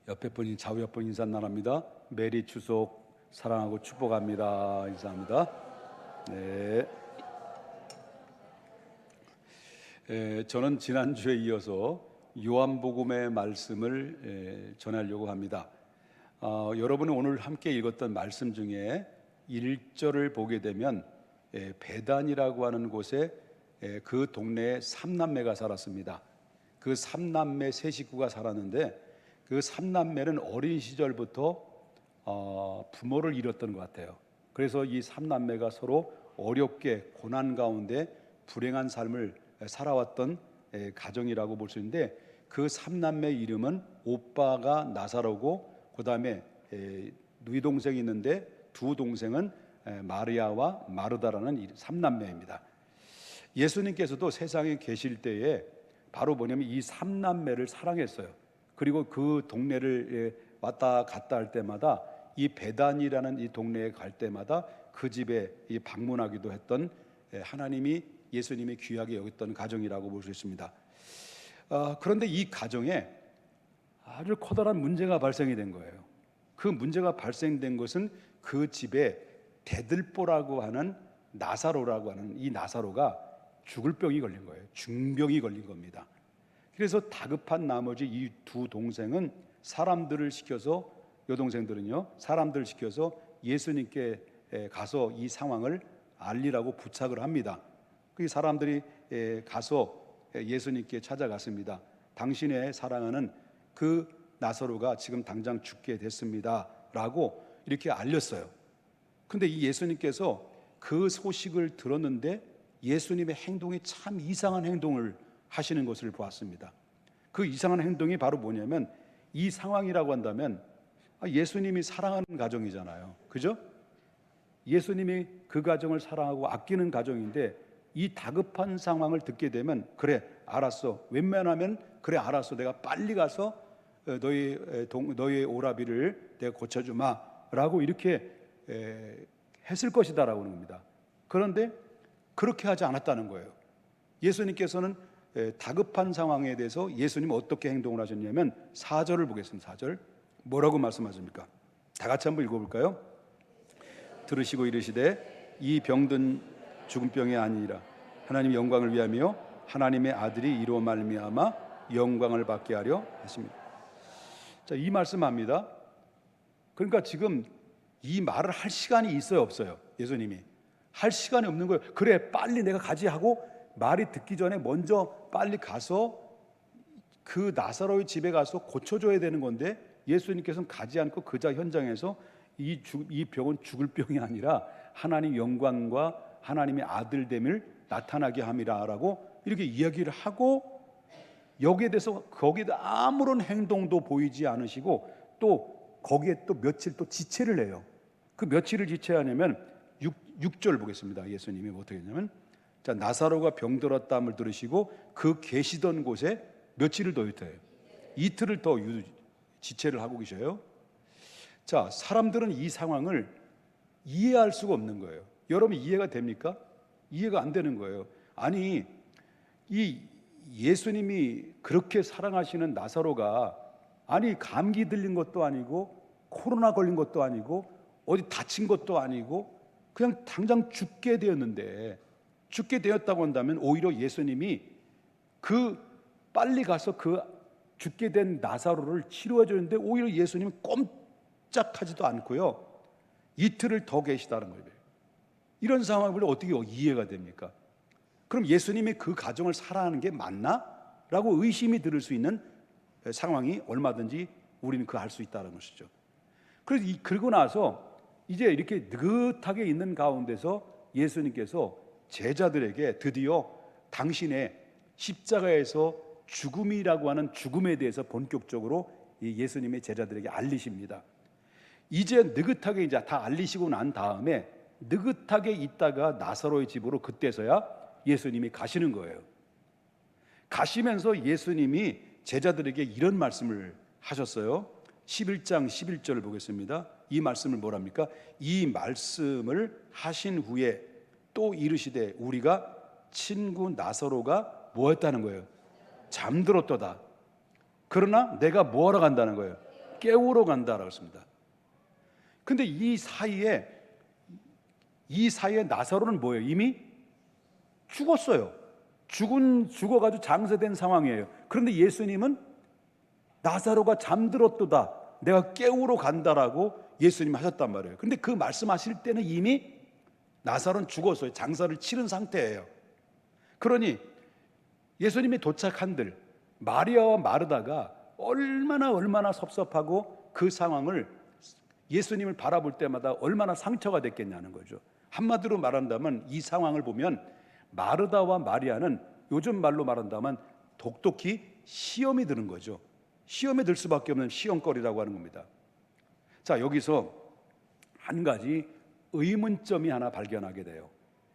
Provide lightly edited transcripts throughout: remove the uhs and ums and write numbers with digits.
옆에 분이 좌우 옆분 인사 나눕니다. 메리 추석 사랑하고 축복합니다. 인사합니다. 네. 저는 지난주에 이어서 요한복음의 말씀을 전하려고 합니다. 여러분은 오늘 함께 읽었던 말씀 중에 1절을 보게 되면 베단이라고 하는 곳에 그 동네에 3남매가 살았습니다. 그 3남매 세 식구가 살았는데 그 3남매는 어린 시절부터 부모를 잃었던 것 같아요. 그래서 이 3남매가 서로 어렵게 고난 가운데 불행한 삶을 살아왔던 가정이라고 볼 수 있는데, 그 3남매 이름은 오빠가 나사로고 그 다음에 누이 동생이 있는데 두 동생은 마리아와 마르다라는 3남매입니다. 예수님께서도 세상에 계실 때에 바로 뭐냐면 이 3남매를 사랑했어요. 그리고 그 동네를 왔다 갔다 할 때마다 이 베단이라는 이 동네에 갈 때마다 그 집에 방문하기도 했던, 하나님이 예수님이 귀하게 여겼던 가정이라고 볼 수 있습니다. 그런데 이 가정에 아주 커다란 문제가 발생이 된 거예요. 그 문제가 발생된 것은 그 집에 대들보라고 하는 나사로라고 하는 이 나사로가 죽을 병이 걸린 거예요. 중병이 걸린 겁니다. 그래서 다급한 나머지 이 두 동생은 사람들을 시켜서, 여동생들은요, 사람들을 시켜서 예수님께 가서 이 상황을 알리라고 부탁을 합니다. 그 사람들이 가서 예수님께 찾아갔습니다. 당신의 사랑하는 그 나사로가 지금 당장 죽게 됐습니다 라고 이렇게 알렸어요. 근데 이 예수님께서 그 소식을 들었는데 예수님의 행동이 참 이상한 행동을 하시는 것을 보았습니다. 그 이상한 행동이 바로 뭐냐면, 이 상황이라고 한다면 예수님이 사랑하는 가정이잖아요. 그죠? 예수님이 그 가정을 사랑하고 아끼는 가정인데 이 다급한 상황을 듣게 되면, 그래 알았어, 웬만하면 그래 알았어, 내가 빨리 가서 너의 오라비를 내가 고쳐주마 라고 이렇게 했을 것이다 라고 하는 겁니다. 그런데 그렇게 하지 않았다는 거예요. 예수님께서는 다급한 상황에 대해서 예수님 어떻게 행동을 하셨냐면 4절을 보겠습니다. 4절 뭐라고 말씀하십니까? 다 같이 한번 읽어볼까요? 들으시고 이르시되 이 병든 죽은 병이 아니라 하나님의 영광을 위하며 하나님의 아들이 이로 말미암아 영광을 받게 하려 하십니다. 자, 이 말씀합니다. 그러니까 지금 이 말을 할 시간이 있어요, 없어요? 예수님이 할 시간이 없는 거예요. 그래 빨리 내가 가지 하고 말이 듣기 전에 먼저 빨리 가서 그 나사로의 집에 가서 고쳐줘야 되는 건데, 예수님께서는 가지 않고 그자 현장에서 이 병은 죽을 병이 아니라 하나님 영광과 하나님의 아들됨을 나타나게 함이라라고 이렇게 이야기를 하고, 여기에 대해서 거기에 아무런 행동도 보이지 않으시고 또 거기에 또 며칠 또 지체를 해요. 그 며칠을 지체하냐면 6절 보겠습니다. 예수님이 어떻게 했냐면, 자, 나사로가 병들었다함을 들으시고 그 계시던 곳에 며칠을 더 있어요. 이틀을 더 지체를 하고 계셔요. 자, 사람들은 이 상황을 이해할 수가 없는 거예요. 여러분 이해가 됩니까? 이해가 안 되는 거예요. 아니, 이 예수님이 그렇게 사랑하시는 나사로가, 아니 감기 들린 것도 아니고 코로나 걸린 것도 아니고 어디 다친 것도 아니고 그냥 당장 죽게 되었는데, 죽게 되었다고 한다면 오히려 예수님이 그 빨리 가서 그 죽게 된 나사로를 치료해 주는데 오히려 예수님은 꼼짝하지도 않고요, 이틀을 더 계시다는 거예요. 이런 상황을 어떻게 이해가 됩니까? 그럼 예수님이 그 가정을 사랑하는 게 맞나? 라고 의심이 들을 수 있는 상황이 얼마든지 우리는 그 알 수 있다는 것이죠. 그러고 나서 이제 이렇게 느긋하게 있는 가운데서 예수님께서 제자들에게 드디어 당신의 십자가에서 죽음이라고 하는 죽음에 대해서 본격적으로 예수님의 제자들에게 알리십니다. 이제 느긋하게 이제 다 알리시고 난 다음에 느긋하게 있다가 나사로의 집으로 그때서야 예수님이 가시는 거예요. 가시면서 예수님이 제자들에게 이런 말씀을 하셨어요. 11장 11절을 보겠습니다. 이 말씀을 뭐랍니까? 이 말씀을 하신 후에 또 이르시되 우리가 친구 나사로가 뭐 했다는 거예요? 잠들었도다. 그러나 내가 뭐 하러 간다는 거예요? 깨우러 간다라고 했습니다. 근데 이 사이에 나사로는 뭐예요? 이미 죽었어요. 죽어가지고 장사된 상황이에요. 그런데 예수님은 나사로가 잠들었도다, 내가 깨우러 간다라고 예수님 하셨단 말이에요. 근데 그 말씀하실 때는 이미 나사로는 죽었어요. 장사를 치른 상태예요. 그러니 예수님이 도착한들 마리아와 마르다가 얼마나 섭섭하고 그 상황을 예수님을 바라볼 때마다 얼마나 상처가 됐겠냐는 거죠. 한마디로 말한다면 이 상황을 보면 마르다와 마리아는 요즘 말로 말한다면 독특히 시험이 드는 거죠. 시험에 들 수밖에 없는 시험거리라고 하는 겁니다. 자, 여기서 한 가지 의문점이 하나 발견하게 돼요.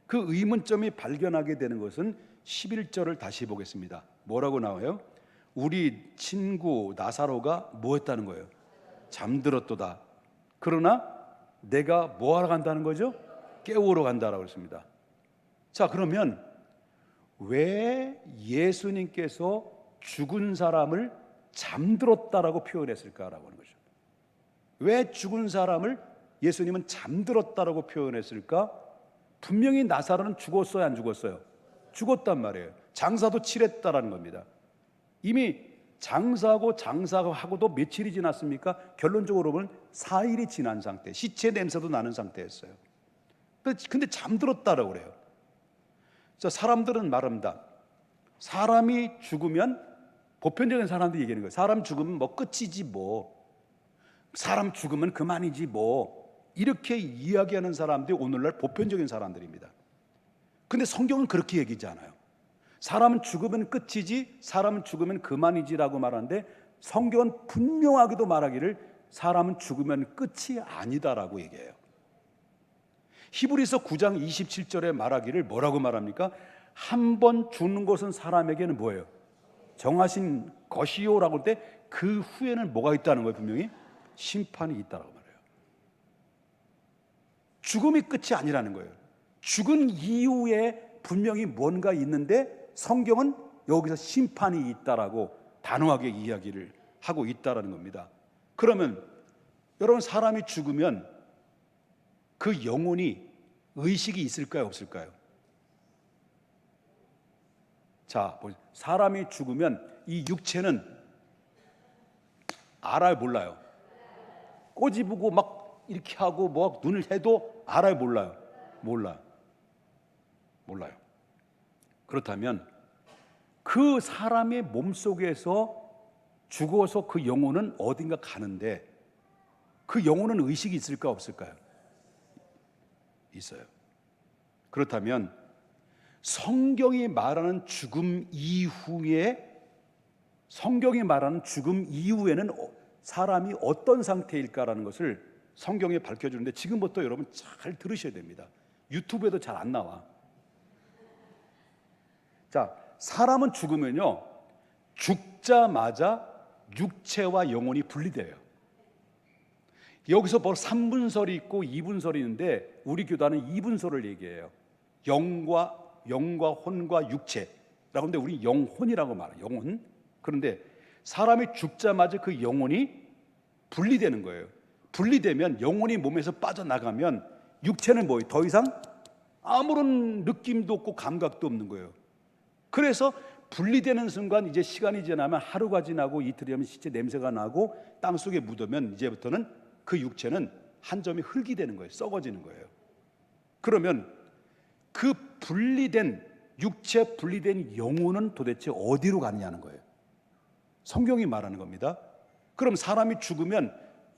그 의문점이 발견하게 되는 것은 11절을 다시 보겠습니다. 뭐라고 나와요? 우리 친구 나사로가 뭐 했다는 거예요? 잠들었도다. 그러나 내가 뭐 하러 간다는 거죠? 깨우러 간다라고 했습니다. 자, 그러면 왜 예수님께서 죽은 사람을 잠들었다라고 표현했을까라고 하는 거죠. 왜 죽은 사람을 예수님은 잠들었다라고 표현했을까? 분명히 나사로는 죽었어요, 안 죽었어요? 죽었단 말이에요. 장사도 치렀다라는 겁니다. 이미 장사하고도 며칠이 지났습니까? 결론적으로 보면 4일이 지난 상태, 시체 냄새도 나는 상태였어요. 근데 잠들었다라고 그래요. 자, 사람들은 말합니다. 사람이 죽으면, 보편적인 사람들이 얘기하는 거예요. 사람 죽으면 뭐 끝이지 뭐, 사람 죽으면 그만이지 뭐, 이렇게 이야기하는 사람들이 오늘날 보편적인 사람들입니다. 근데 성경은 그렇게 얘기하지 않아요. 사람은 죽으면 끝이지, 사람은 죽으면 그만이지라고 말하는데 성경은 분명하게도 말하기를 사람은 죽으면 끝이 아니다라고 얘기해요. 히브리서 9장 27절에 말하기를 뭐라고 말합니까? 한 번 죽는 것은 사람에게는 뭐예요? 정하신 것이요라고 할 때 그 후에는 뭐가 있다는 거예요? 분명히 심판이 있다라고 말해요. 죽음이 끝이 아니라는 거예요. 죽은 이후에 분명히 뭔가 있는데 성경은 여기서 심판이 있다라고 단호하게 이야기를 하고 있다라는 겁니다. 그러면 여러분, 사람이 죽으면 그 영혼이 의식이 있을까요, 없을까요? 자, 사람이 죽으면 이 육체는 알아요, 몰라요? 꼬집고 막 이렇게 하고 뭐 눈을 해도 알아요, 몰라요? 몰라요. 그렇다면 그 사람의 몸속에서 죽어서 그 영혼은 어딘가 가는데 그 영혼은 의식이 있을까, 없을까요? 있어요. 그렇다면 성경이 말하는 죽음 이후에는 사람이 어떤 상태일까라는 것을 성경에 밝혀주는데, 지금부터 여러분 잘 들으셔야 됩니다. 유튜브에도 잘 안 나와. 자, 사람은 죽으면요, 죽자마자 육체와 영혼이 분리돼요. 여기서 바로 3분설이 있고 2분설이 있는데 우리 교단은 2분설을 얘기해요. 영과 혼과 육체라고 하는데 우리 영혼이라고 말해요. 영혼. 그런데 사람이 죽자마자 그 영혼이 분리되는 거예요. 분리되면, 영혼이 몸에서 빠져나가면 육체는 뭐예요? 더 이상 아무런 느낌도 없고 감각도 없는 거예요. 그래서 분리되는 순간 이제 시간이 지나면, 하루가 지나고 이틀이 되면 시체 냄새가 나고 땅속에 묻으면 이제부터는 그 육체는 한 점이 흙이 되는 거예요. 썩어지는 거예요. 그러면 그 육체 분리된 영혼은 도대체 어디로 가느냐는 거예요. 성경이 말하는 겁니다. 그럼 사람이 죽으면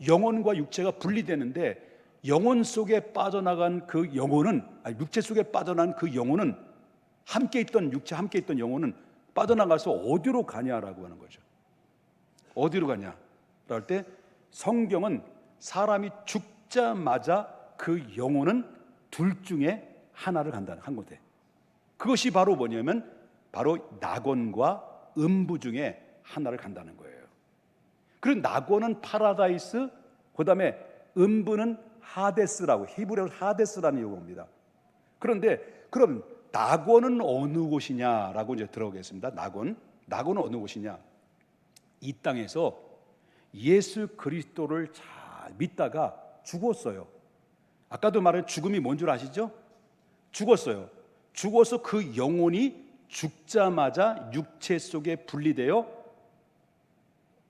영혼과 육체가 분리되는데, 영혼 속에 빠져나간 그 영혼은, 육체 속에 빠져난 그 영혼은, 함께 있던 육체, 함께 있던 영혼은 빠져나가서 어디로 가냐라고 하는 거죠. 어디로 가냐 할 때 성경은 사람이 죽자마자 그 영혼은 둘 중에 하나를 간다는 한 곳에, 그것이 바로 뭐냐면 바로 낙원과 음부 중에 하나를 간다는 거예요. 그리고 낙원은 파라다이스, 그 다음에 음부는 하데스라고, 히브리어로 하데스라는 용어입니다. 그런데 그럼 낙원은 어느 곳이냐라고 이제 들어보겠습니다. 낙원은 어느 곳이냐? 이 땅에서 예수 그리스도를 잘 믿다가 죽었어요. 아까도 말한 죽음이 뭔 줄 아시죠? 죽었어요. 죽어서 그 영혼이 죽자마자 육체 속에 분리되어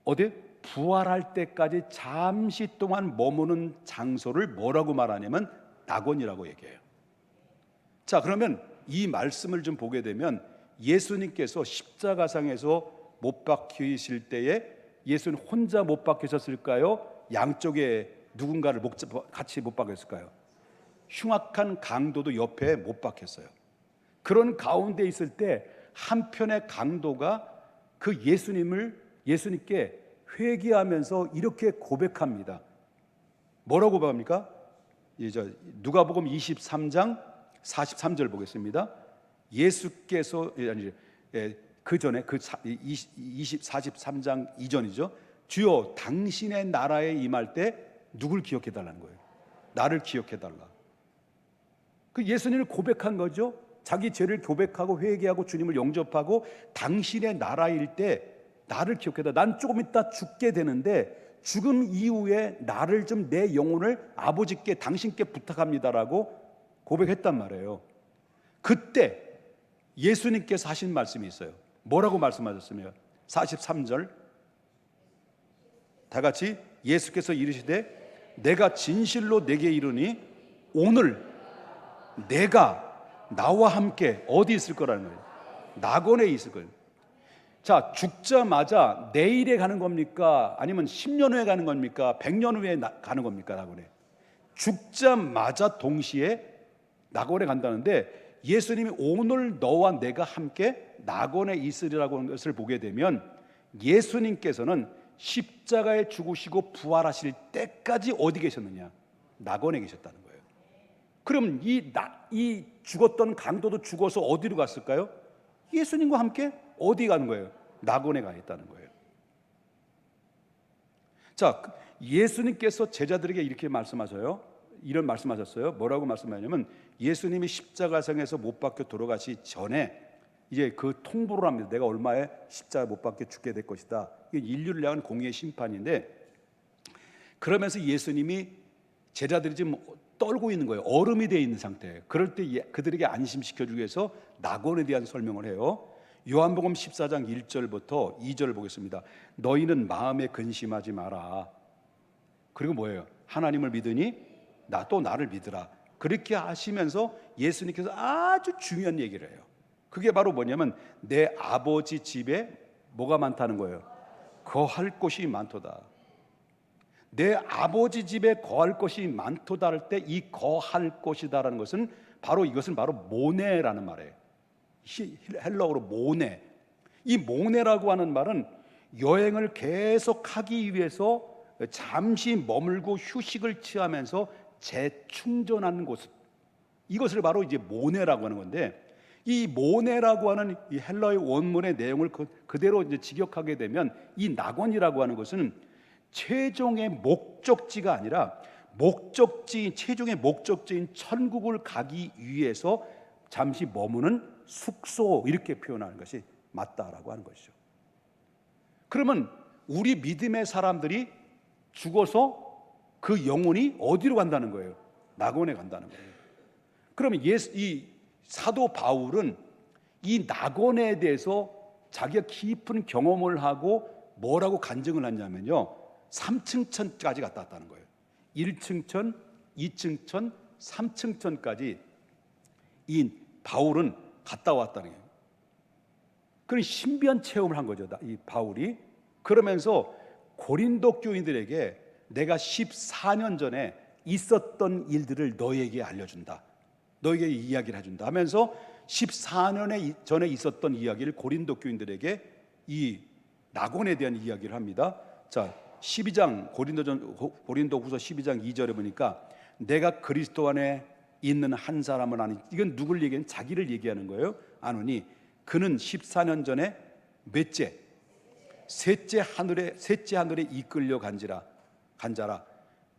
어디 부활할 때까지 잠시 동안 머무는 장소를 뭐라고 말하냐면 낙원이라고 얘기해요. 자, 그러면 이 말씀을 좀 보게 되면 예수님께서 십자가상에서 못 박히실 때에 예수는 혼자 못 박히셨을까요? 양쪽에 누군가를 같이 못 박혔을까요? 흉악한 강도도 옆에 못 박혔어요. 그런 가운데 있을 때 한편의 강도가 그 예수님께 회개하면서 이렇게 고백합니다. 뭐라고 고백합니까? 누가복음 23장 43절 보겠습니다. 예수께서 그 전에 43장 이전이죠. 주여 당신의 나라에 임할 때 누굴 기억해 달라는 거예요? 나를 기억해 달라. 그 예수님을 고백한 거죠. 자기 죄를 고백하고 회개하고 주님을 영접하고 당신의 나라일 때 나를 기억해 달라. 난 조금 있다 죽게 되는데 죽음 이후에 나를 좀 내 영혼을 아버지께 당신께 부탁합니다라고 고백했단 말이에요. 그때 예수님께서 하신 말씀이 있어요. 뭐라고 말씀하셨으며 43절 다 같이 예수께서 이르시되 내가 진실로 내게 이르니 오늘 내가 나와 함께 어디 있을 거라는 거예요? 낙원에 있을 거예요. 자, 죽자마자 내일에 가는 겁니까? 아니면 10년 후에 가는 겁니까? 100년 후에 가는 겁니까? 낙원에. 죽자마자 동시에 낙원에 간다는데 예수님이 오늘 너와 내가 함께 낙원에 있으리라고 하는 것을 보게 되면 예수님께서는 십자가에 죽으시고 부활하실 때까지 어디 계셨느냐? 낙원에 계셨다는 거예요. 그럼 이 죽었던 강도도 죽어서 어디로 갔을까요? 예수님과 함께 어디 가는 거예요? 낙원에 가 있다는 거예요. 자, 예수님께서 제자들에게 이렇게 말씀하셔요. 이런 말씀하셨어요. 뭐라고 말씀하냐면 예수님이 십자가상에서 못 박혀 돌아가시 전에 이제 그 통보를 합니다. 내가 얼마에 십자가 못 박혀 죽게 될 것이다. 이게 인류를 향한 공의의 심판인데, 그러면서 예수님이 제자들이 지금 떨고 있는 거예요. 얼음이 되어 있는 상태예요. 그럴 때 그들에게 안심시켜주기 위해서 낙원에 대한 설명을 해요. 요한복음 14장 1절부터 2절 보겠습니다. 너희는 마음에 근심하지 마라. 그리고 뭐예요? 하나님을 믿으니 또 나를 믿으라. 그렇게 하시면서 예수님께서 아주 중요한 얘기를 해요. 그게 바로 뭐냐면 내 아버지 집에 뭐가 많다는 거예요? 거할 곳이 많도다. 내 아버지 집에 거할 것이 많도다 할 때 이 거할 곳이다라는 것은 이것은 바로 모네라는 말이에요. 헬라어로 모네. 이 모네라고 하는 말은 여행을 계속하기 위해서 잠시 머물고 휴식을 취하면서 재충전하는 곳, 이것을 바로 이제 모네라고 하는 건데, 이 모네라고 하는 이 헬라어의 원문의 내용을 그대로 이제 직역하게 되면 이 낙원이라고 하는 것은 최종의 목적지가 아니라 최종의 목적지인 천국을 가기 위해서 잠시 머무는 숙소, 이렇게 표현하는 것이 맞다라고 하는 것이죠. 그러면 우리 믿음의 사람들이 죽어서 그 영혼이 어디로 간다는 거예요? 낙원에 간다는 거예요. 그러면 이 사도 바울은 이 낙원에 대해서 자기가 깊은 경험을 하고 뭐라고 간증을 했냐면요, 3층 천까지 갔다 왔다는 거예요. 1층 천, 2층 천, 3층 천까지 이 바울은 갔다 왔다는 거예요. 그런 신비한 체험을 한 거죠, 이 바울이. 그러면서 고린도 교인들에게 내가 14년 전에 있었던 일들을 너에게 알려준다, 너에게 이야기를 해준다 하면서 14년 전에 있었던 이야기를 고린도 교인들에게 이 낙원에 대한 이야기를 합니다. 자, 12장 고린도후서 12장 2절에 보니까 내가 그리스도 안에 있는 한 사람은 아니, 이건 누굴 얘기하는? 자기를 얘기하는 거예요. 아노니 그는 14년 전에 셋째 하늘에 이끌려 간자라.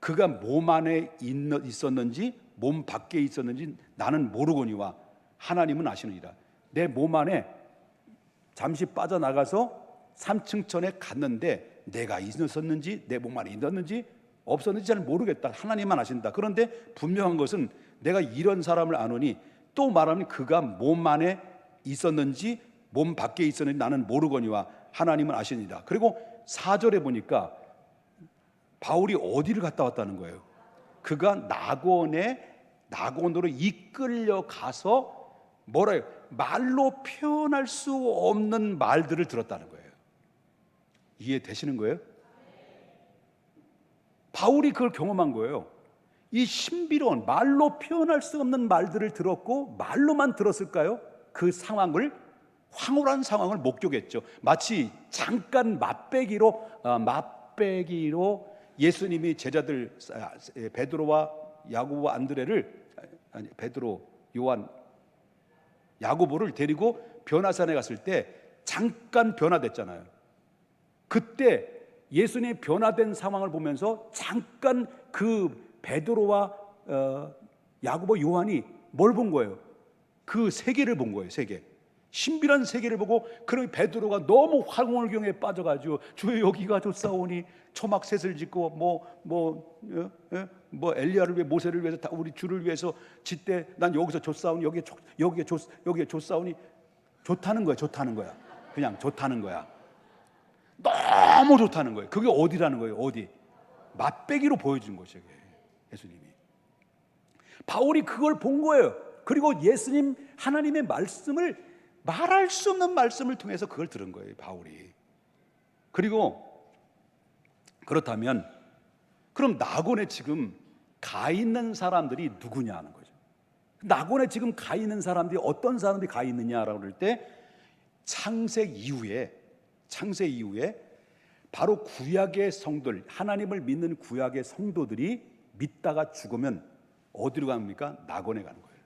그가 몸 안에 있었는지 몸 밖에 있었는지 나는 모르거니와 하나님은 아시느니라. 내 몸 안에 잠시 빠져나가서 3층 천에 갔는데 내가 있었는지 내 몸 안에 있었는지 없었는지 잘 모르겠다. 하나님만 아신다. 그런데 분명한 것은 내가 이런 사람을 아노니, 또 말하면 그가 몸 안에 있었는지 몸 밖에 있었는지 나는 모르거니와 하나님은 아시니라. 그리고 4절에 보니까 바울이 어디를 갔다 왔다는 거예요? 그가 낙원으로 이끌려 가서 뭐래요? 말로 표현할 수 없는 말들을 들었다는 거예요. 이해되시는 거예요? 바울이 그걸 경험한 거예요. 이 신비로운 말로 표현할 수 없는 말들을 들었고, 말로만 들었을까요? 그 상황을, 황홀한 상황을 목격했죠. 마치 잠깐 맛배기로 예수님이 제자들 베드로와 야고보와 안드레를, 아니 베드로, 요한, 야고보를 데리고 변화산에 갔을 때 잠깐 변화됐잖아요. 그때 예수님이 변화된 상황을 보면서 잠깐 그 베드로와 야고보, 요한이 뭘 본 거예요? 그 세계를 본 거예요. 세계, 신비한 세계를 보고, 그러면 베드로가 너무 황홀경에 빠져가지고 주여 여기가 좋사오니 초막셋을 짓고 뭐 엘리야를 위해 모세를 위해서 다 우리 주를 위해서 짓되 난 여기서 좋사오니 여기에 좋사오니 좋다는 거야. 그냥 좋다는 거야. 너무 좋다는 거예요. 그게 어디라는 거예요? 어디? 맛배기로 보여준 것이에요. 예수님이. 바울이 그걸 본 거예요. 그리고 예수님, 하나님의 말씀을, 말할 수 없는 말씀을 통해서 그걸 들은 거예요, 바울이. 그리고 그렇다면 그럼 낙원에 지금 가 있는 사람들이 누구냐 하는 거죠. 낙원에 지금 가 있는 사람들이 어떤 사람들이 가 있느냐라고 할 때, 창세 이후에 바로 구약의 성도들, 하나님을 믿는 구약의 성도들이 믿다가 죽으면 어디로 갑니까? 낙원에 가는 거예요.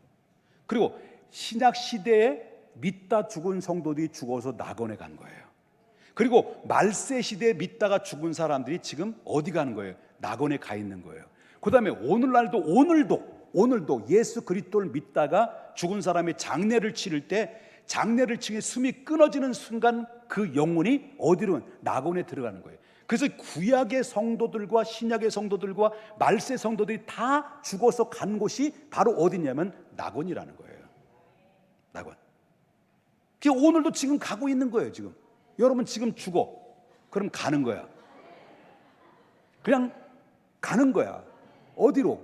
그리고 신약 시대에 믿다 죽은 성도들이 죽어서 낙원에 간 거예요. 그리고 말세 시대에 믿다가 죽은 사람들이 지금 어디 가는 거예요? 낙원에 가 있는 거예요. 그 다음에 오늘도 예수 그리스도를 믿다가 죽은 사람의 장례를 치를 때, 장례를 치게 숨이 끊어지는 순간 그 영혼이 어디로? 낙원에 들어가는 거예요. 그래서 구약의 성도들과 신약의 성도들과 말세 성도들이 다 죽어서 간 곳이 바로 어디냐면 낙원이라는 거예요. 낙원. 오늘도 지금 가고 있는 거예요. 지금 여러분 지금 죽어, 그럼 가는 거야. 그냥 가는 거야. 어디로?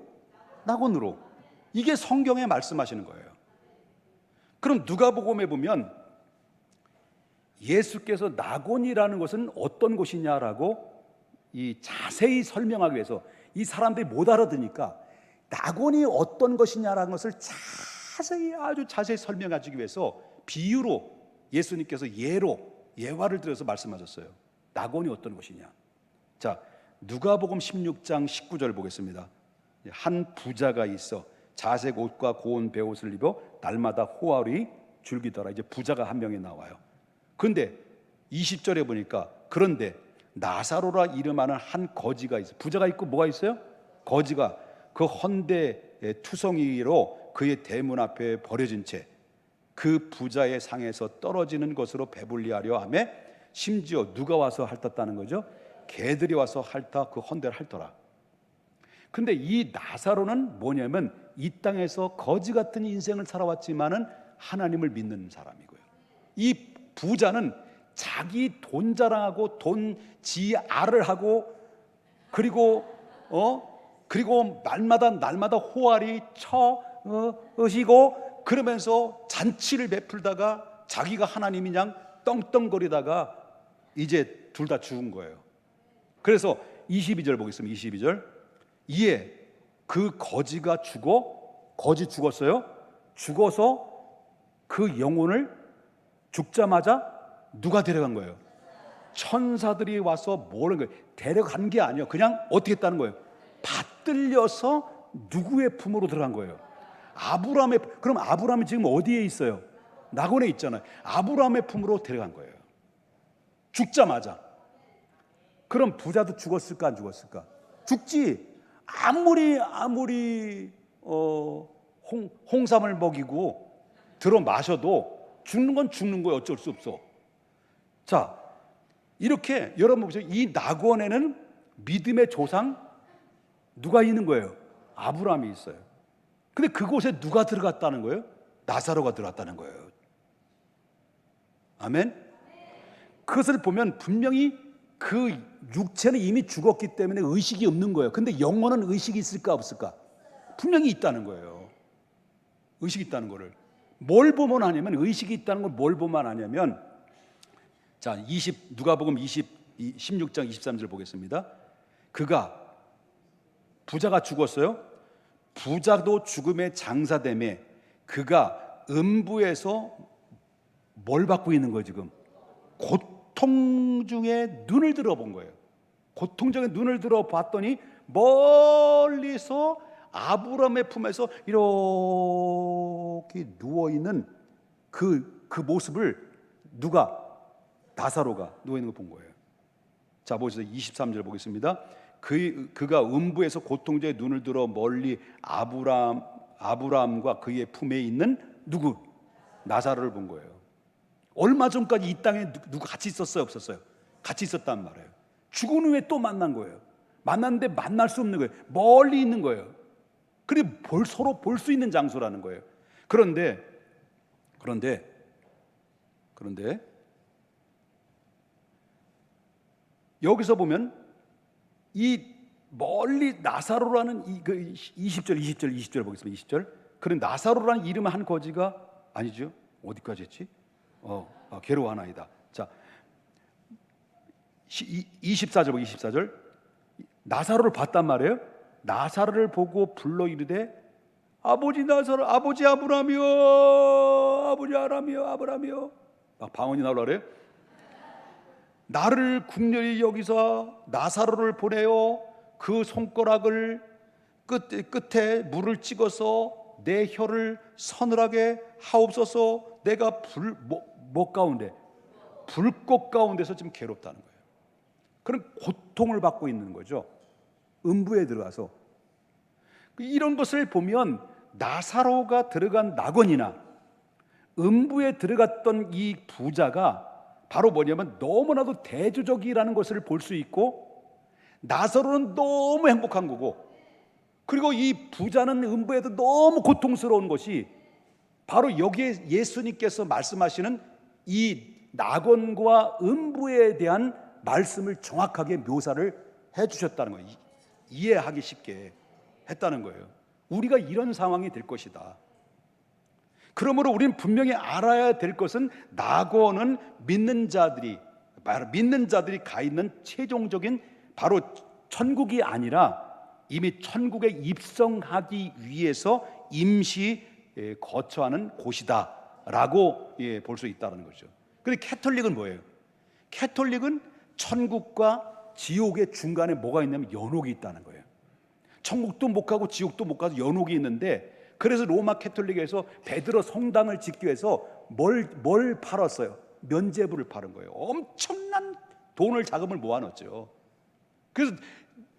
낙원으로. 이게 성경에 말씀하시는 거예요. 그럼 누가복음에 보면 예수께서 낙원이라는 것은 어떤 곳이냐라고 자세히 설명하기 위해서, 이 사람들이 못 알아듣으니까 낙원이 어떤 것이냐라는 것을 아주 자세히 설명하기 위해서 비유로 예수님께서 예화를 들어서 말씀하셨어요. 낙원이 어떤 것이냐. 자, 누가복음 16장 19절 보겠습니다. 한 부자가 있어 자색 옷과 고운 베옷을 입어 날마다 호알이 줄기더라. 이제 부자가 한 명이 나와요. 그런데 20절에 보니까, 그런데 나사로라 이름하는 한 거지가 있어. 부자가 있고 뭐가 있어요? 거지가 그 헌데 투성이로 그의 대문 앞에 버려진 채 그 부자의 상에서 떨어지는 것으로 배불리하려 하며, 심지어 누가 와서 핥았다는 거죠? 개들이 와서 핥아 그 헌데를 핥더라. 근데 이 나사로는 뭐냐면 이 땅에서 거지 같은 인생을 살아왔지만은 하나님을 믿는 사람이고요. 이 부자는 자기 돈 자랑하고 돈 지알을 하고, 그리고 날마다 호알이 쳐으시고 그러면서 잔치를 베풀다가 자기가 하나님이냥 떵떵거리다가 이제 둘 다 죽은 거예요. 그래서 22절 보겠습니다. 22절. 이에 그 거지가 죽었어요. 죽어서 그 영혼을 죽자마자 누가 데려간 거예요? 천사들이 와서 뭐라는 거예요? 데려간 게 아니에요. 그냥 어떻게 했다는 거예요? 받들려서 누구의 품으로 들어간 거예요? 그럼 아브라함이 지금 어디에 있어요? 낙원에 있잖아요. 아브라함의 품으로 데려간 거예요. 죽자마자. 그럼 부자도 죽었을까 안 죽었을까? 죽지. 아무리 홍삼을 먹이고 들어 마셔도 죽는 건 죽는 거예요. 어쩔 수 없어. 자, 이렇게 여러분 보세요. 이 낙원에는 믿음의 조상 누가 있는 거예요? 아브라함이 있어요. 근데 그곳에 누가 들어갔다는 거예요? 나사로가 들어갔다는 거예요. 아멘. 그것을 보면 분명히 그 육체는 이미 죽었기 때문에 의식이 없는 거예요. 근데 영혼은 의식이 있을까 없을까? 분명히 있다는 거예요. 의식이 있다는 거를 뭘 보면 하냐면, 의식이 있다는 걸 뭘 보면 하냐면, 자, 누가복음 16장 23절 보겠습니다. 그가, 부자가 죽었어요. 부자도 죽음의 장사됨에 그가 음부에서 뭘 받고 있는 거예요? 지금 고통 중에 눈을 들어본 거예요. 고통 중에 눈을 들어봤더니 멀리서 아브라함의 품에서 이렇게 누워있는 그 모습을 나사로가 누워있는 걸 본 거예요. 자, 보시죠. 23절 보겠습니다. 그가 음부에서 고통 중에 눈을 들어 멀리 아브라함과 그의 품에 있는 나사로를 본 거예요. 얼마 전까지 이 땅에 누구 같이 있었어요? 없었어요? 같이 있었단 말이에요. 죽은 후에 또 만난 거예요. 만났는데 만날 수 없는 거예요. 멀리 있는 거예요. 그리고 서로 볼 수 있는 장소라는 거예요. 그런데 여기서 보면 이 멀리 나사로라는 20절 보겠습니다. 20절. 그런 나사로라는 이름을 한 거지가 아니죠. 어디까지 했지? 괴로워하나이다. 자, 24절. 나사로를 봤단 말이에요. 나사로를 보고 불러 이르되 아버지 나사로, 아버지 아브라함이요, 아버지 아브라함이요. 막 방언이 나오라 그래요. 나를 국렬히 여기서 나사로를 보내어 그 손가락을 끝에 물을 찍어서 내 혀를 서늘하게 하옵소서. 내가 불꽃 가운데서 지금 괴롭다는 거예요. 그런 고통을 받고 있는 거죠. 음부에 들어가서. 이런 것을 보면 나사로가 들어간 낙원이나 음부에 들어갔던 이 부자가 바로 뭐냐면 너무나도 대조적이라는 것을 볼 수 있고, 나사로는 너무 행복한 거고, 그리고 이 부자는 음부에도 너무 고통스러운 것이 바로 여기에 예수님께서 말씀하시는 이 낙원과 음부에 대한 말씀을 정확하게 묘사를 해주셨다는 거예요. 이해하기 쉽게 했다는 거예요. 우리가 이런 상황이 될 것이다. 그러므로 우리는 분명히 알아야 될 것은, 낙원은 믿는 자들이 가 있는 최종적인 바로 천국이 아니라 이미 천국에 입성하기 위해서 임시 거처하는 곳이다라고 볼 수 있다는 거죠. 그런데 캐톨릭은 뭐예요? 캐톨릭은 천국과 지옥의 중간에 뭐가 있냐면 연옥이 있다는 거예요. 천국도 못 가고 지옥도 못 가서 연옥이 있는데, 그래서 로마 캐톨릭에서 베드로 성당을 짓기 위해서 뭘 팔았어요? 면죄부를 파는 거예요. 엄청난 자금을 모아놨죠. 그래서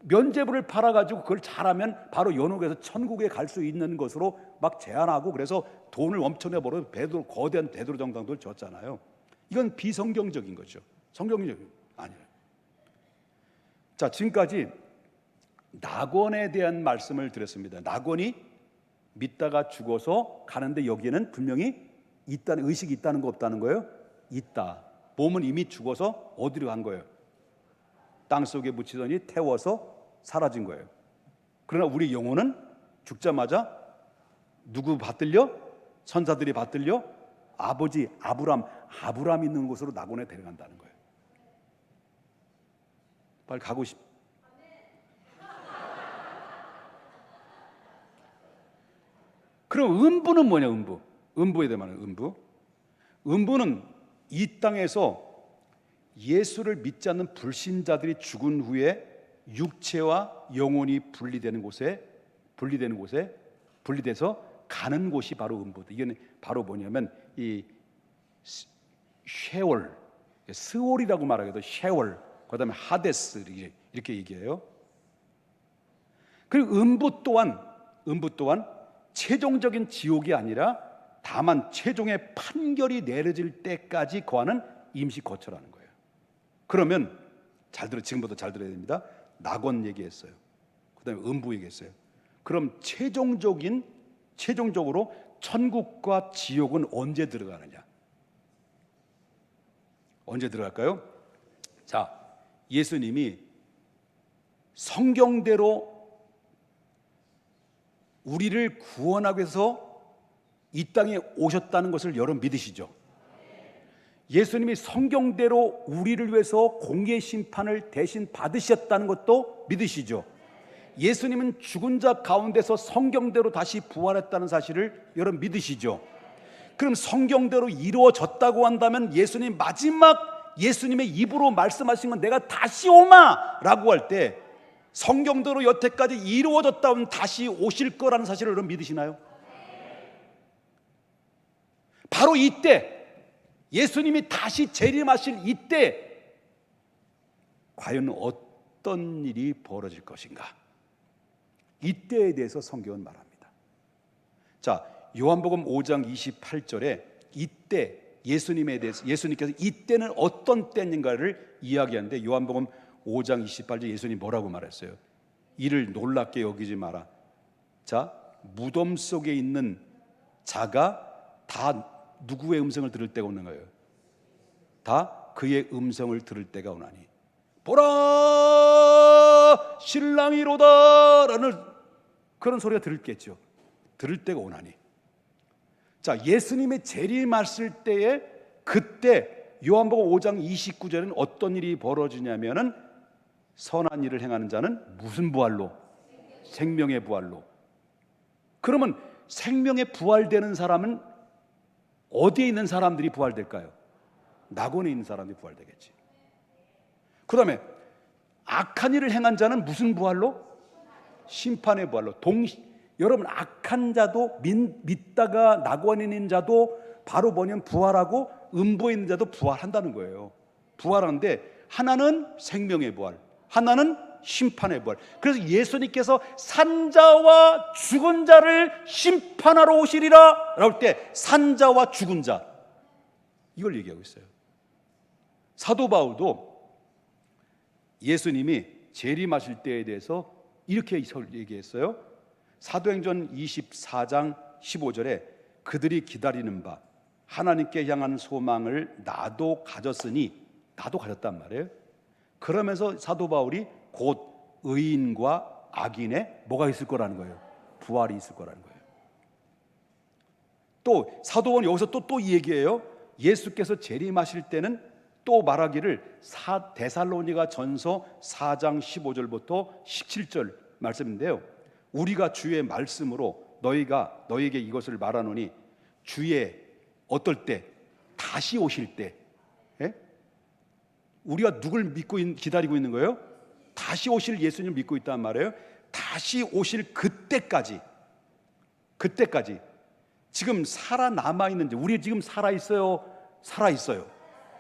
면죄부를 팔아가지고 그걸 잘하면 바로 연옥에서 천국에 갈 수 있는 것으로 막 제안하고, 그래서 돈을 엄청나게 벌어 거대한 베드로 정당도 졌잖아요. 이건 비성경적인 거죠. 성경적인 아니에요. 자, 지금까지 낙원에 대한 말씀을 드렸습니다. 낙원이 믿다가 죽어서 가는데 여기에는 분명히 있다는, 의식이 있다는 거 없다는 거예요? 있다. 몸은 이미 죽어서 어디로 간 거예요? 땅속에 묻히더니 태워서 사라진 거예요. 그러나 우리 영혼은 죽자마자 누구 받들려? 선사들이 받들려 아버지 아브라함 있는 곳으로 낙원에 데려간다는 거예요. 빨리 가고 싶. 그럼 음부는 뭐냐? 음부에 대한 음부는 이 땅에서 예수를 믿지 않는 불신자들이 죽은 후에 육체와 영혼이 분리돼서 가는 곳이 바로 음부다. 이게 바로 뭐냐면 이 쉐월, 스월이라고 말하기도 쉐월, 그다음에 하데스 이렇게 얘기해요. 그리고 음부 또한 최종적인 지옥이 아니라 다만 최종의 판결이 내려질 때까지 거하는 임시 거처라는 거예요. 그러면 지금부터 잘 들어야 됩니다. 낙원 얘기했어요. 그다음에 음부 얘기했어요. 그럼 최종적으로 천국과 지옥은 언제 들어가느냐? 언제 들어갈까요? 자, 예수님이 성경대로 우리를 구원하기 위해서 이 땅에 오셨다는 것을 여러분 믿으시죠? 예수님이 성경대로 우리를 위해서 공의 심판을 대신 받으셨다는 것도 믿으시죠? 예수님은 죽은 자 가운데서 성경대로 다시 부활했다는 사실을 여러분 믿으시죠? 그럼 성경대로 이루어졌다고 한다면 예수님 마지막 예수님의 입으로 말씀하신 건 내가 다시 오마라고 할 때 성경대로 여태까지 이루어졌다 하면 다시 오실 거라는 사실을 여러분 믿으시나요? 바로 이때 예수님이 다시 재림하실 이때 과연 어떤 일이 벌어질 것인가? 이때에 대해서 성경은 말합니다. 자, 요한복음 5장 28절에 이때 예수님에 대해서 예수님께서 이때는 어떤 때인가를 이야기하는데 요한복음 5장 28절 예수님이 뭐라고 말했어요? 이를 놀랍게 여기지 마라. 자, 무덤 속에 있는 자가 다 누구의 음성을 들을 때가 오는 거예요? 다 그의 음성을 들을 때가 오나니 보라 신랑이로다 라는 그런 소리가 들겠죠. 들을 때가 오나니. 자, 예수님의 재림하실 때에 그때 요한복음 5장 29절에는 어떤 일이 벌어지냐면은 선한 일을 행하는 자는 무슨 부활로? 생명의 부활로. 그러면 생명의 부활되는 사람은 어디에 있는 사람들이 부활될까요? 낙원에 있는 사람들이 부활되겠지. 그 다음에 악한 일을 행한 자는 무슨 부활로? 심판의 부활로. 여러분 악한 자도 믿다가 낙원에 있는 자도 바로 뭐냐면 부활하고 음부에 있는 자도 부활한다는 거예요. 부활하는데 하나는 생명의 부활, 하나는 심판의 부활. 그래서 예수님께서 산자와 죽은 자를 심판하러 오시리라 라고 할 때 산자와 죽은 자 이걸 얘기하고 있어요. 사도 바울도 예수님이 재림하실 때에 대해서 이렇게 얘기했어요. 사도행전 24장 15절에 그들이 기다리는 바 하나님께 향한 소망을 나도 가졌단 말이에요. 그러면서 사도 바울이 곧 의인과 악인의 뭐가 있을 거라는 거예요? 부활이 있을 거라는 거예요. 또 사도 바울은 여기서 또 얘기해요. 예수께서 재림하실 때는 또 말하기를 데살로니가 전서 4장 15절부터 17절 말씀인데요. 우리가 주의 말씀으로 너에게 이것을 말하노니 주의 어떨 때? 다시 오실 때. 예? 우리가 누굴 믿고 기다리고 있는 거예요? 다시 오실 예수님을 믿고 있단 말이에요. 다시 오실 그때까지 지금 살아남아 있는지 우리 지금 살아있어요? 살아있어요.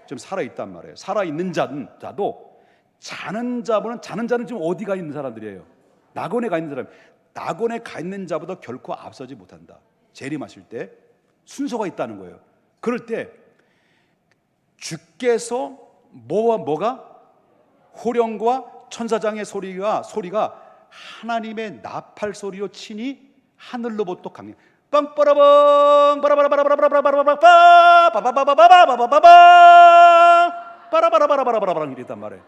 지금 살아있단 말이에요. 살아있는 자도 자는 자는 지금 어디가 있는 사람들이에요? 낙원에 가 있는 사람. 낙원에 가 있는 자보다 결코 앞서지 못한다. 재림하실 때 순서가 있다는 거예요. 그럴 때 주께서 뭐가 호령과 천사장의 소리가 하나님의 나팔 소리로 치니 하늘로부터 강림. 빵빠라방 빠라바라바라바라바라바라바라 빠바바바바바바바바바 빠라바라바라바라바라 이랬단 말이에요.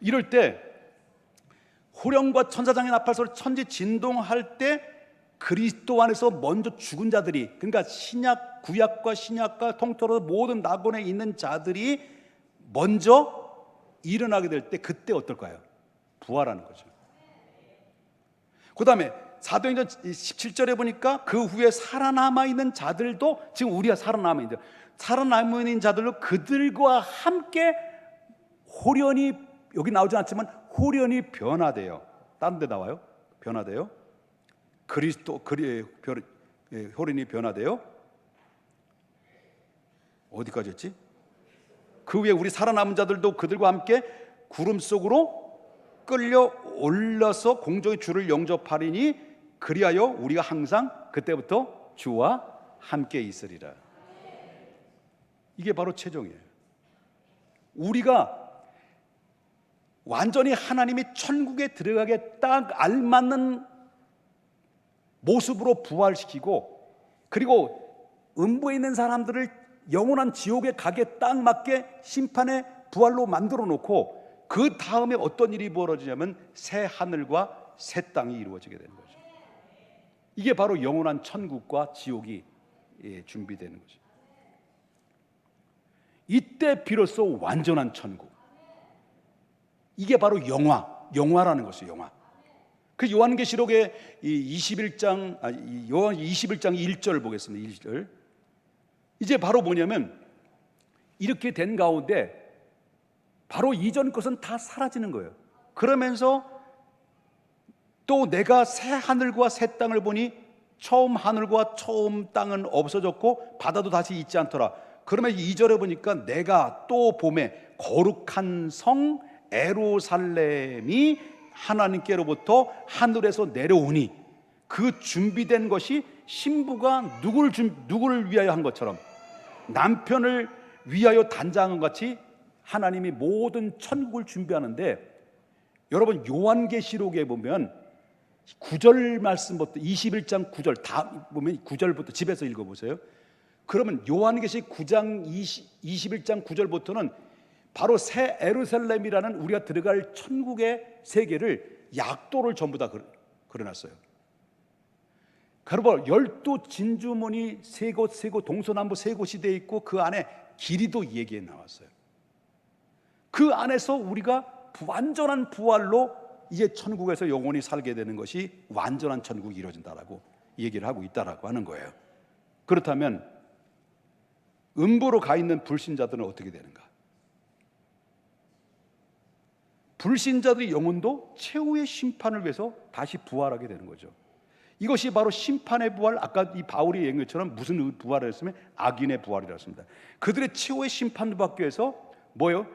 이럴 때 호령과 천사장의 나팔 소리 천지 진동할 때 그리스도 안에서 먼저 죽은 자들이 그러니까 구약과 신약과 통틀어서 모든 낙원에 있는 자들이 먼저 일어나게 될 때 그때 어떨까요? 부활하는 거죠. 그 다음에 사도행전 17절에 보니까 그 후에 살아남아 있는 자들도 지금 우리가 살아남아 있는 자들도 그들과 함께 호련히 여기 나오지 않지만 호련히 변화돼요. 다른 데 나와요. 변화돼요. 호련히 변화돼요. 어디까지 했지? 그 후에 우리 살아남은 자들도 그들과 함께 구름 속으로 끌려 올라서 공중의 주를 영접하리니 그리하여 우리가 항상 그때부터 주와 함께 있으리라. 이게 바로 최종이에요. 우리가 완전히 하나님이 천국에 들어가게 딱 알맞는 모습으로 부활시키고, 그리고 음부에 있는 사람들을 영원한 지옥에 가게 딱 맞게 심판의 부활로 만들어 놓고, 그 다음에 어떤 일이 벌어지냐면 새 하늘과 새 땅이 이루어지게 되는 거죠. 이게 바로 영원한 천국과 지옥이 준비되는 거죠. 이때 비로소 완전한 천국, 이게 바로 영화라는 것이에요. 영화. 그 요한계시록의 21장 1절 보겠습니다. 1절. 이제 바로 뭐냐면 이렇게 된 가운데 바로 이전 것은 다 사라지는 거예요. 그러면서 또 내가 새 하늘과 새 땅을 보니 처음 하늘과 처음 땅은 없어졌고 바다도 다시 있지 않더라. 그러면 2절에 보니까 내가 또 봄에 거룩한 성 에루살렘이 하나님께로부터 하늘에서 내려오니, 그 준비된 것이 신부가 누구를 위하여 한 것처럼, 남편을 위하여 단장한 같이 하나님이 모든 천국을 준비하는데, 여러분 요한계시록에 보면 9절 말씀부터 21장 9절 다 보면 9절부터 집에서 읽어보세요. 그러면 요한계시록 9장 21장 9절부터는 바로 새 에루살렘이라는 우리가 들어갈 천국의 세계를 약도를 전부 다 그려놨어요. 여러분 12 진주문이 세 곳 동서남북 세 곳이 되어 있고, 그 안에 길이도 얘기해 나왔어요. 그 안에서 우리가 완전한 부활로 이제 천국에서 영원히 살게 되는 것이 완전한 천국이 이루어진다라고 얘기를 하고 있다라고 하는 거예요. 그렇다면 음부로 가 있는 불신자들은 어떻게 되는가? 불신자들의 영혼도 최후의 심판을 위해서 다시 부활하게 되는 거죠. 이것이 바로 심판의 부활, 아까 이 바울이 얘기한 것처럼 무슨 부활을 했으면 악인의 부활이라고 했습니다. 그들의 최후의 심판을 받기 위해서 뭐예요?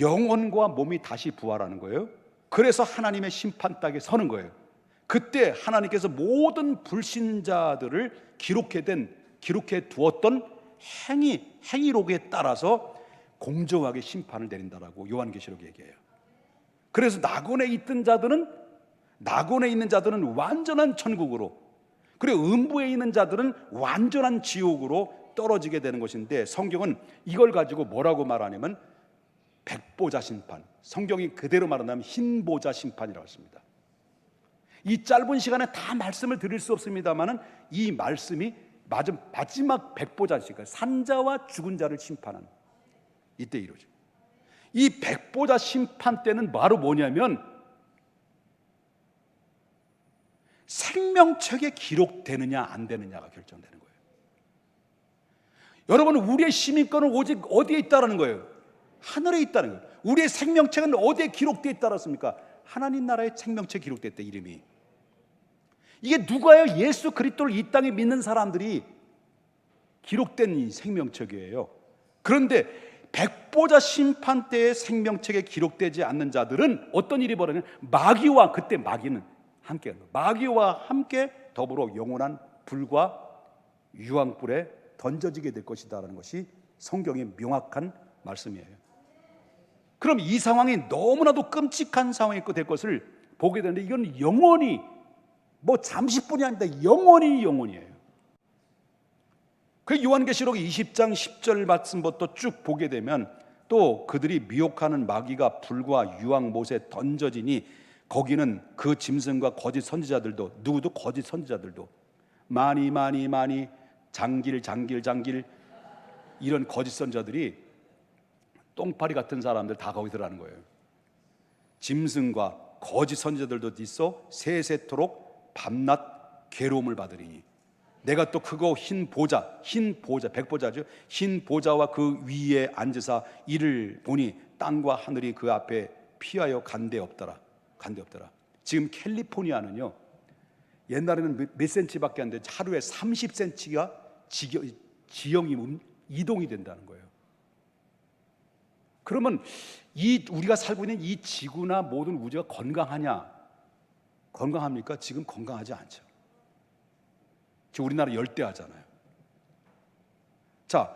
영혼과 몸이 다시 부활하는 거예요. 그래서 하나님의 심판 땅에 서는 거예요. 그때 하나님께서 모든 불신자들을 기록해 두었던 행위록에 따라서 공정하게 심판을 내린다라고 요한계시록이 얘기해요. 그래서 낙원에 있는 자들은 완전한 천국으로, 그리고 음부에 있는 자들은 완전한 지옥으로 떨어지게 되는 것인데, 성경은 이걸 가지고 뭐라고 말하냐면 백보자 심판, 성경이 그대로 말한다면 흰보자 심판이라고 했습니다. 이 짧은 시간에 다 말씀을 드릴 수 없습니다만은 이 말씀이 마지막 백보자 심판, 산자와 죽은 자를 심판하는 이때 이루어집니다. 이 백보자 심판 때는 바로 뭐냐면 생명책에 기록되느냐 안 되느냐가 결정되는 거예요. 여러분, 우리의 시민권은 오직 어디에 있다라는 거예요? 하늘에 있다는 거예요. 우리의 생명책은 어디에 기록되어 있다랬습니까? 하나님 나라의 생명책에 기록됐대, 이름이. 이게 누가요? 예수 그리스도를 이 땅에 믿는 사람들이 기록된 이 생명책이에요. 그런데 백보자 심판 때의 생명책에 기록되지 않는 자들은 어떤 일이 벌어지냐? 그때 마귀는 함께, 마귀와 함께 더불어 영원한 불과 유황불에 던져지게 될 것이다라는 것이 성경의 명확한 말씀이에요. 그럼 이 상황이 너무나도 끔찍한 상황이 될 것을 보게 되는데, 이건 영원히, 잠시뿐이 아닙니다. 영원이에요. 그 요한계시록 20장 10절 말씀부터 쭉 보게 되면, 또 그들이 미혹하는 마귀가 불과 유황 못에 던져지니 거기는 그 짐승과 거짓 선지자들도, 누구도 거짓 선지자들도 많이 장길 이런 거짓 선지자들이, 똥파리 같은 사람들 다 거기 들어가는 거예요. 짐승과 거짓 선지자들도 있어 세세토록 밤낮 괴로움을 받으리니, 내가 또 크고 흰 보자, 백보자죠. 흰 보자와 그 위에 앉으사 이를 보니 땅과 하늘이 그 앞에 피하여 간데 없더라. 지금 캘리포니아는요, 옛날에는 몇 센치밖에 안 되는데 하루에 30cm가 지형이 이동이 된다는 거예요. 그러면 우리가 살고 있는 이 지구나 모든 우주가 건강합니까? 지금 건강하지 않죠. 지금 우리나라 열대하잖아요. 자,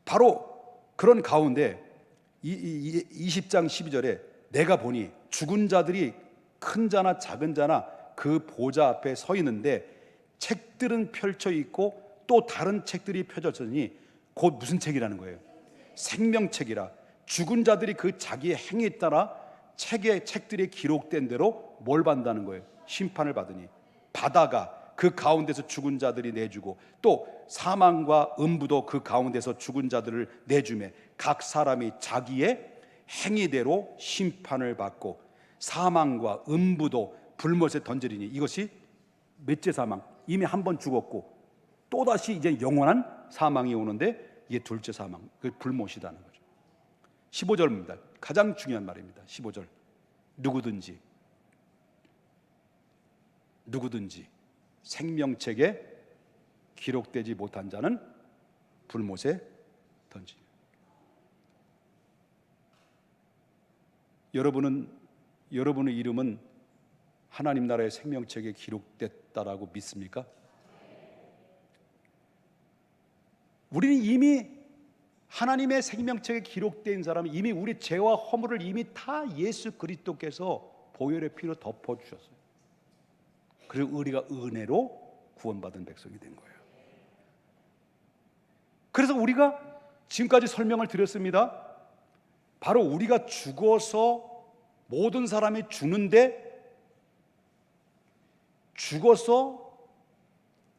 바로 그런 가운데 20장 12절에 내가 보니 죽은 자들이 큰 자나 작은 자나 그 보좌 앞에 서 있는데 책들은 펼쳐 있고 또 다른 책들이 펴졌으니 곧 무슨 책이라는 거예요? 생명책이라. 죽은 자들이 그 자기의 행위에 따라 책들이 기록된 대로 뭘 받는다는 거예요? 심판을 받으니 바다가 그 가운데서 죽은 자들이 내주고 또 사망과 음부도 그 가운데서 죽은 자들을 내주매 각 사람이 자기의 행위대로 심판을 받고 사망과 음부도 불못에 던지리니 이것이 몇째 사망? 이미 한 번 죽었고 또다시 이제 영원한 사망이 오는데 이게 둘째 사망, 그 불못이라는 거죠. 15절입니다. 가장 중요한 말입니다. 15절. 누구든지 생명책에 기록되지 못한 자는 불못에 던지니. 여러분의 이름은 하나님 나라의 생명책에 기록됐다라고 믿습니까? 우리는 이미 하나님의 생명책에 기록된 사람은 이미 우리 죄와 허물을 이미 다 예수 그리스도께서 보혈의 피로 덮어주셨어요. 그리고 우리가 은혜로 구원받은 백성이 된 거예요. 그래서 우리가 지금까지 설명을 드렸습니다. 바로 우리가 죽어서 모든 사람이 죽어서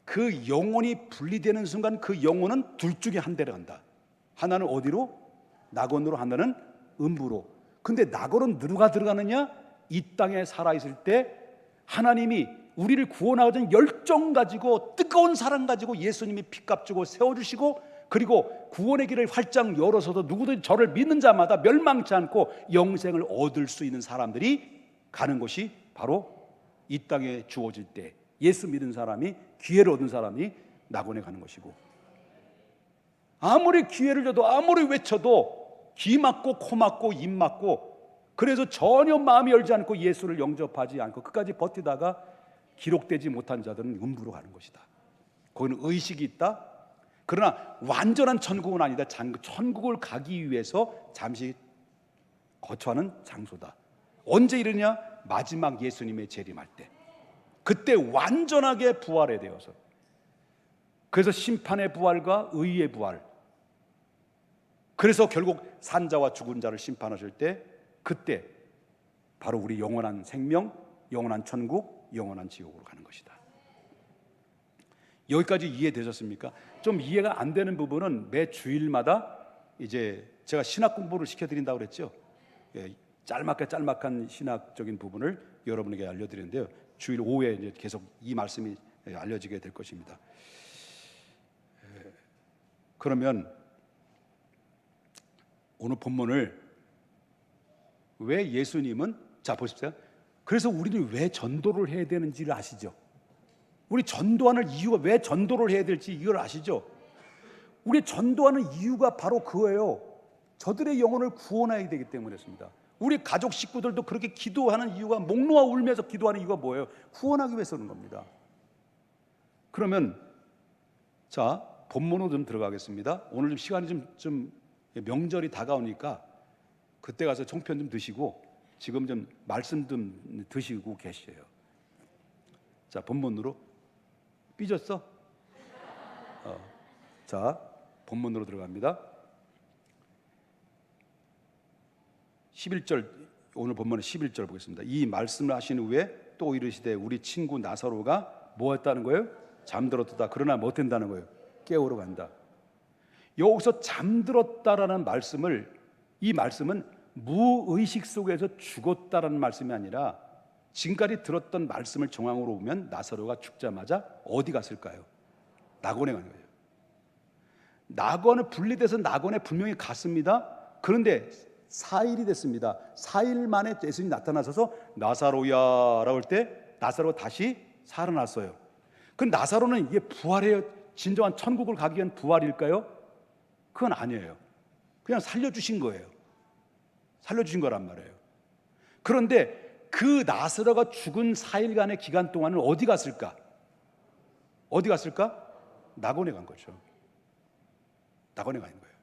그 영혼이 분리되는 순간 그 영혼은 둘 중에 한 대로 간다. 하나는 어디로? 낙원으로, 하나는 음부로. 근데 낙원은 누가 들어가느냐? 이 땅에 살아있을 때 하나님이 우리를 구원하고자 열정 가지고 뜨거운 사랑 가지고 예수님이 피값 주고 세워주시고 그리고 구원의 길을 활짝 열어서도 누구든 저를 믿는 자마다 멸망치 않고 영생을 얻을 수 있는 사람들이 가는 곳이 바로 이 땅에 주어질 때 예수 믿는 사람이 기회를 얻은 사람이 낙원에 가는 것이고 아무리 기회를 줘도 아무리 외쳐도 귀 막고 코 막고 입 막고 그래서 전혀 마음이 열지 않고 예수를 영접하지 않고 끝까지 버티다가 기록되지 못한 자들은 음부로 가는 것이다. 거기는 의식이 있다. 그러나 완전한 천국은 아니다. 천국을 가기 위해서 잠시 거처하는 장소다. 언제 이르냐? 마지막 예수님의 재림할 때. 그때 완전하게 부활에 되어서. 그래서 심판의 부활과 의의 부활. 그래서 결국 산자와 죽은 자를 심판하실 때 그때 바로 우리 영원한 생명, 영원한 천국, 영원한 지옥으로 가는 것이다. 여기까지 이해되셨습니까? 좀 이해가 안 되는 부분은 매 주일마다 이제 제가 신학 공부를 시켜드린다고 그랬죠. 예, 짤막한 신학적인 부분을 여러분에게 알려드리는데요. 주일 오후에 이제 계속 이 말씀이 알려지게 될 것입니다. 그러면 오늘 본문을 왜 예수님은 자 보십시오. 그래서 우리는 왜 전도를 해야 되는지를 아시죠? 우리 전도하는 이유가 왜 전도를 해야 될지 이걸 아시죠? 우리 전도하는 이유가 바로 그거예요. 저들의 영혼을 구원해야 되기 때문이었습니다. 우리 가족 식구들도 그렇게 기도하는 이유가 목 놓아 울면서 기도하는 이유가 뭐예요? 구원하기 위해서 그런 겁니다. 그러면 자 본문으로 좀 들어가겠습니다. 오늘 좀 시간이 좀 명절이 다가오니까 그때 가서 송편 좀 드시고 지금 좀 말씀 좀 드시고 계셔요. 자 본문으로 삐졌어? 자 본문으로 들어갑니다. 11절 오늘 본문은 11절 보겠습니다. 이 말씀을 하신 후에 또 이르시되 우리 친구 나사로가 뭐 했다는 거예요? 잠들었다. 그러나 뭐 된다는 거예요? 깨우러 간다. 여기서 잠들었다라는 말씀을 이 말씀은 무의식 속에서 죽었다라는 말씀이 아니라 지금까지 들었던 말씀을 정황으로 보면 나사로가 죽자마자 어디 갔을까요? 낙원에 간 거예요. 낙원은 분리돼서 낙원에 분명히 갔습니다. 그런데 4일이 됐습니다. 4일 만에 예수님이 나타나셔서 나사로야 라고 할 때 나사로가 다시 살아났어요. 그 나사로는 이게 부활이에요? 진정한 천국을 가기 위한 부활일까요? 그건 아니에요. 그냥 살려주신 거예요. 살려주신 거란 말이에요. 그런데 그 나사로가 죽은 4일간의 기간 동안은 어디 갔을까? 어디 갔을까? 낙원에 간 거죠. 낙원에 간 거예요.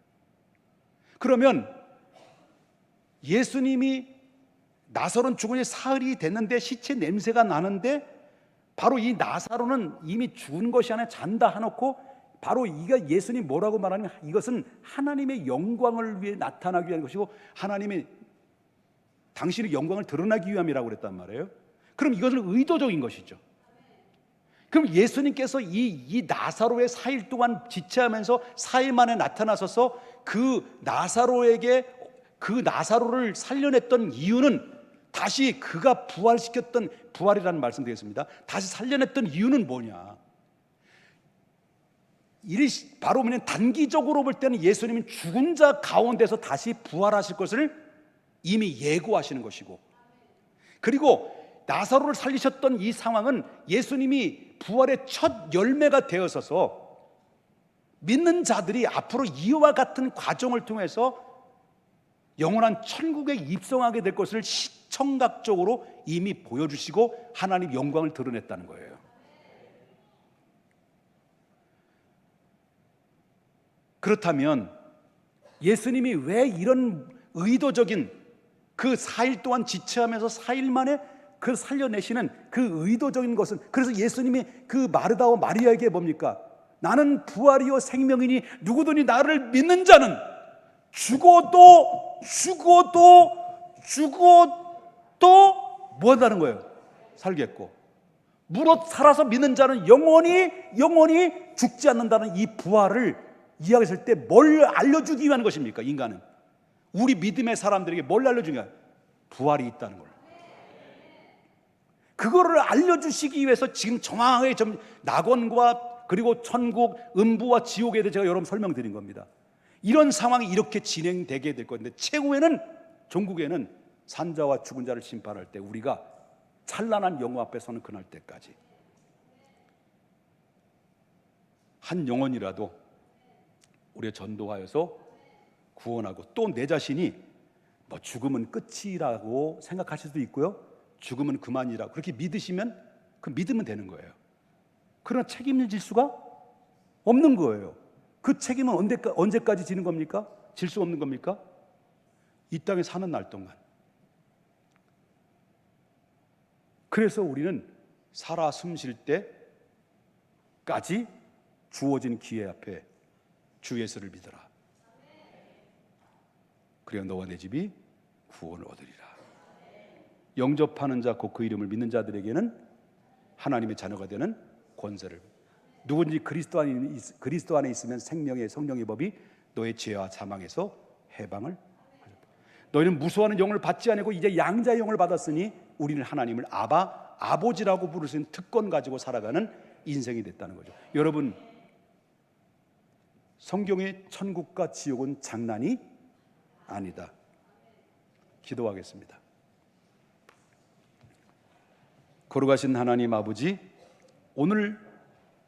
그러면 예수님이 나사로는 죽은 지 사흘이 됐는데 시체 냄새가 나는데 바로 이 나사로는 이미 죽은 것이 아니라 잔다 하놓고 바로 이가 예수님 뭐라고 말하냐면 이것은 하나님의 영광을 위해 나타나기 위한 것이고 하나님의 당신의 영광을 드러나기 위함이라고 그랬단 말이에요. 그럼 이것은 의도적인 것이죠. 그럼 예수님께서 이 나사로의 4일 동안 지체하면서 4일 만에 나타나셔서 그 나사로를 살려냈던 이유는 다시 그가 부활시켰던 부활이라는 말씀 되겠습니다. 다시 살려냈던 이유는 뭐냐? 바로 그냥 단기적으로 볼 때는 예수님은 죽은 자 가운데서 다시 부활하실 것을 이미 예고하시는 것이고, 그리고 나사로를 살리셨던 이 상황은 예수님이 부활의 첫 열매가 되어서서 믿는 자들이 앞으로 이와 같은 과정을 통해서 영원한 천국에 입성하게 될 것을 시청각적으로 이미 보여주시고 하나님 영광을 드러냈다는 거예요. 그렇다면 예수님이 왜 이런 의도적인 그 4일 동안 지체하면서 4일 만에 그 살려내시는 그 의도적인 것은, 그래서 예수님이 그 마르다와 마리아에게 뭡니까? 나는 부활이요 생명이니 누구든지 나를 믿는 자는 죽어도 뭐 한다는 거예요? 살겠고, 무릇 살아서 믿는 자는 영원히 죽지 않는다는 이 부활을 이야기했을 때 뭘 알려주기 위한 것입니까? 인간은 우리 믿음의 사람들에게 뭘 알려주냐? 부활이 있다는 걸. 그거를 알려주시기 위해서 지금 정확하게 낙원과 그리고 천국, 음부와 지옥에 대해 제가 여러분 설명드린 겁니다. 이런 상황이 이렇게 진행되게 될 건데, 최후에는 종국에는 산자와 죽은 자를 심판할 때 우리가 찬란한 영화 앞에 서는 그날 때까지 한 영혼이라도 우리가 전도하여서 구원하고, 또 내 자신이 뭐 죽음은 끝이라고 생각하실 수도 있고요, 죽음은 그만이라고 그렇게 믿으시면 그 믿으면 되는 거예요. 그러나 책임을 질 수가 없는 거예요. 그 책임은 언제까지 지는 겁니까? 질 수 없는 겁니까? 이 땅에 사는 날 동안. 그래서 우리는 살아 숨 쉴 때까지 주어진 기회 앞에 주 예수를 믿어라. 그래야 너와 내 집이 구원을 얻으리라. 영접하는 자 곧 그 이름을 믿는 자들에게는 하나님의 자녀가 되는 권세를, 누군지 그리스도 안에 있으면 생명의 성령의 법이 너의 죄와 사망에서 해방을, 너희는 무수하는 영을 받지 아니고 이제 양자의 영을 받았으니 우리는 하나님을 아버지라고 부를 수 있는 특권 가지고 살아가는 인생이 됐다는 거죠. 여러분, 성경의 천국과 지옥은 장난이 아니다. 기도하겠습니다. 거룩하신 하나님 아버지, 오늘